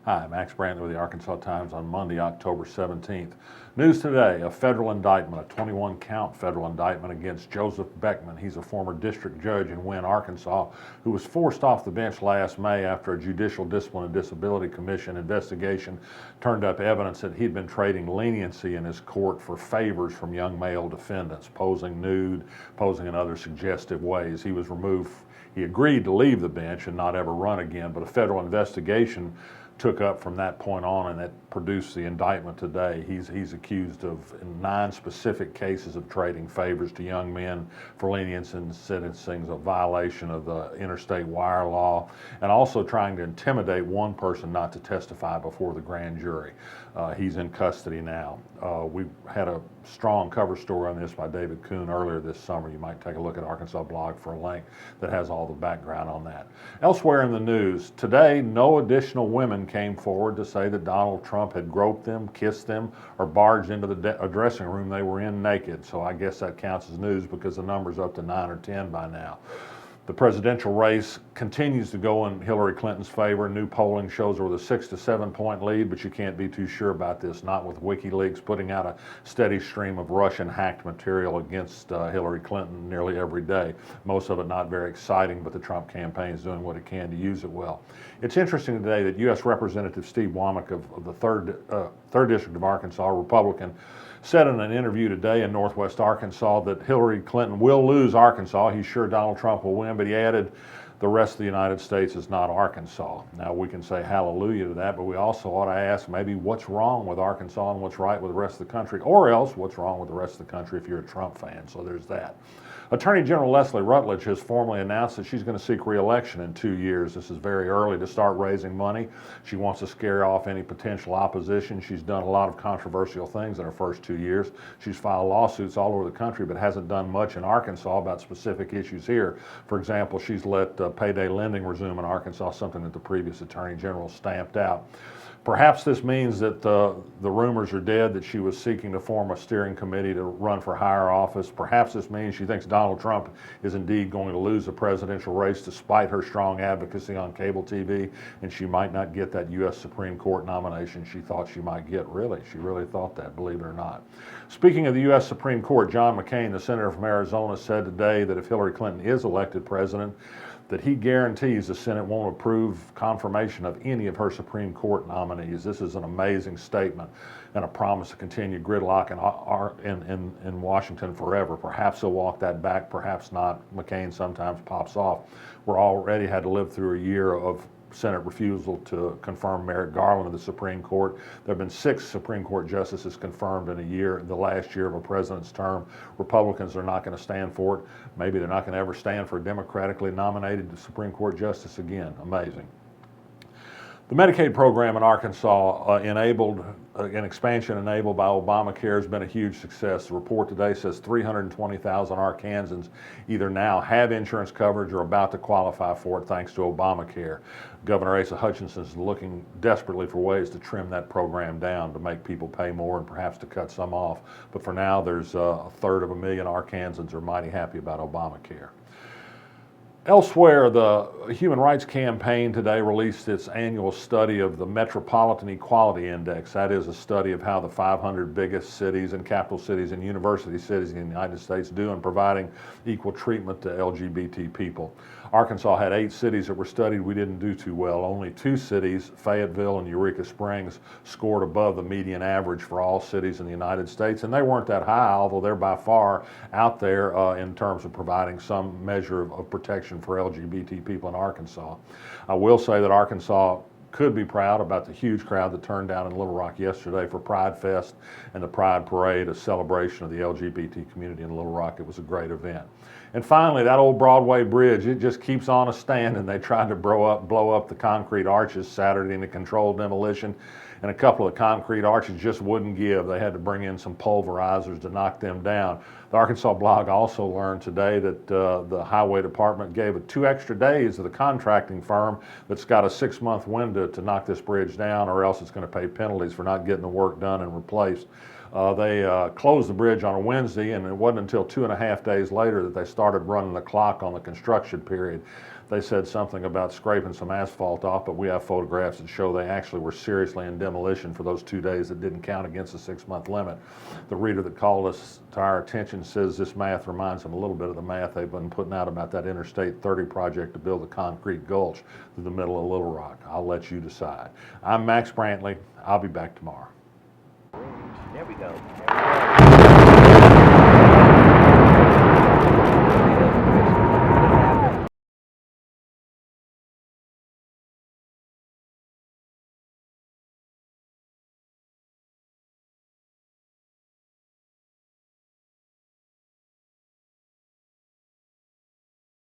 Hi, Max Brantley with the Arkansas Times on Monday, October 17th. News today, a federal indictment, a 21-count federal indictment against Joseph Boeckmann. He's a former district judge in Wynne, Arkansas, who was forced off the bench last May after a Judicial Discipline and Disability Commission investigation turned up evidence that he'd been trading leniency in his court for favors from young male defendants, posing nude, posing in other suggestive ways. He was removed. He agreed to leave the bench and not ever run again, but a federal investigation took up from that point on, and that produced the indictment today. He's accused of 9 specific cases of trading favors to young men for leniency and sentencing, a violation of the interstate wire law, and also trying to intimidate one person not to testify before the grand jury. He's in custody now. We had a strong cover story on this by David Kuhn earlier this summer. You might take a look at Arkansas Blog for a link that has all the background on that. Elsewhere in the news, today no additional women came forward to say that Donald Trump had groped them, kissed them, or barged into the dressing room they were in naked. So I guess that counts as news because the number's up to 9 or 10 by now. The presidential race continues to go in Hillary Clinton's favor. New polling shows her with a 6 to 7 point lead, but you can't be too sure about this, not with WikiLeaks putting out a steady stream of Russian hacked material against Hillary Clinton nearly every day. Most of it not very exciting, but the Trump campaign is doing what it can to use it well. It's interesting today that U.S. Representative Steve Womack of the 3rd District of Arkansas, Republican, said in an interview today in Northwest Arkansas that Hillary Clinton will lose Arkansas. He's sure Donald Trump will win, but he added the rest of the United States is not Arkansas. Now we can say hallelujah to that, but we also ought to ask maybe what's wrong with Arkansas and what's right with the rest of the country, or else what's wrong with the rest of the country if you're a Trump fan. So there's that. Attorney General Leslie Rutledge has formally announced that she's going to seek re-election in 2 years. This is very early to start raising money. She wants to scare off any potential opposition. She's done a lot of controversial things in her first 2 years. She's filed lawsuits all over the country, but hasn't done much in Arkansas about specific issues here. For example, she's let payday lending resume in Arkansas, something that the previous Attorney General stamped out. Perhaps this means that the rumors are dead that she was seeking to form a steering committee to run for higher office. Perhaps this means she thinks Donald Trump is indeed going to lose the presidential race despite her strong advocacy on cable TV, and she might not get that U.S. Supreme Court nomination she thought she might get. Really, she really thought that, believe it or not. Speaking of the U.S. Supreme Court, John McCain, the senator from Arizona, said today that if Hillary Clinton is elected president, that he guarantees the Senate won't approve confirmation of any of her Supreme Court nominees. This is an amazing statement and a promise to continue gridlock in Washington forever. Perhaps he'll walk that back, perhaps not. McCain sometimes pops off. We're already had to live through a year of Senate refusal to confirm Merrick Garland of the Supreme Court. There have been 6 Supreme Court justices confirmed in a year, the last year of a president's term. Republicans are not going to stand for it. Maybe they're not going to ever stand for a democratically nominated Supreme Court justice again. Amazing. The Medicaid program in Arkansas an expansion enabled by Obamacare has been a huge success. The report today says 320,000 Arkansans either now have insurance coverage or about to qualify for it thanks to Obamacare. Governor Asa Hutchinson is looking desperately for ways to trim that program down to make people pay more and perhaps to cut some off. But for now, there's 1/3 Arkansans are mighty happy about Obamacare. Elsewhere, the Human Rights Campaign today released its annual study of the Metropolitan Equality Index. That is a study of how the 500 biggest cities and capital cities and university cities in the United States do in providing equal treatment to LGBT people. Arkansas had 8 cities that were studied. We didn't do too well. Only 2 cities, Fayetteville and Eureka Springs, scored above the median average for all cities in the United States. And they weren't that high, although they're by far out there in terms of providing some measure of protection for LGBT people in Arkansas. I will say that Arkansas could be proud about the huge crowd that turned down in Little Rock yesterday for Pride Fest and the Pride Parade, a celebration of the LGBT community in Little Rock. It was a great event. And finally, that old Broadway bridge, it just keeps on a standing. They tried to blow up the concrete arches Saturday in a controlled demolition, and a couple of concrete arches just wouldn't give. They had to bring in some pulverizers to knock them down. The Arkansas Blog also learned today that the Highway Department gave it 2 extra days to the contracting firm that's got a 6-month window to knock this bridge down, or else it's going to pay penalties for not getting the work done and replaced. They closed the bridge on a Wednesday, and it wasn't until 2.5 days later that they started running the clock on the construction period. They said something about scraping some asphalt off, but we have photographs that show they actually were seriously in demolition for those 2 days that didn't count against the 6-month limit. The reader that called us to our attention says this math reminds him a little bit of the math they've been putting out about that Interstate 30 project to build a concrete gulch through the middle of Little Rock. I'll let you decide. I'm Max Brantley. I'll be back tomorrow. There we go. There we go.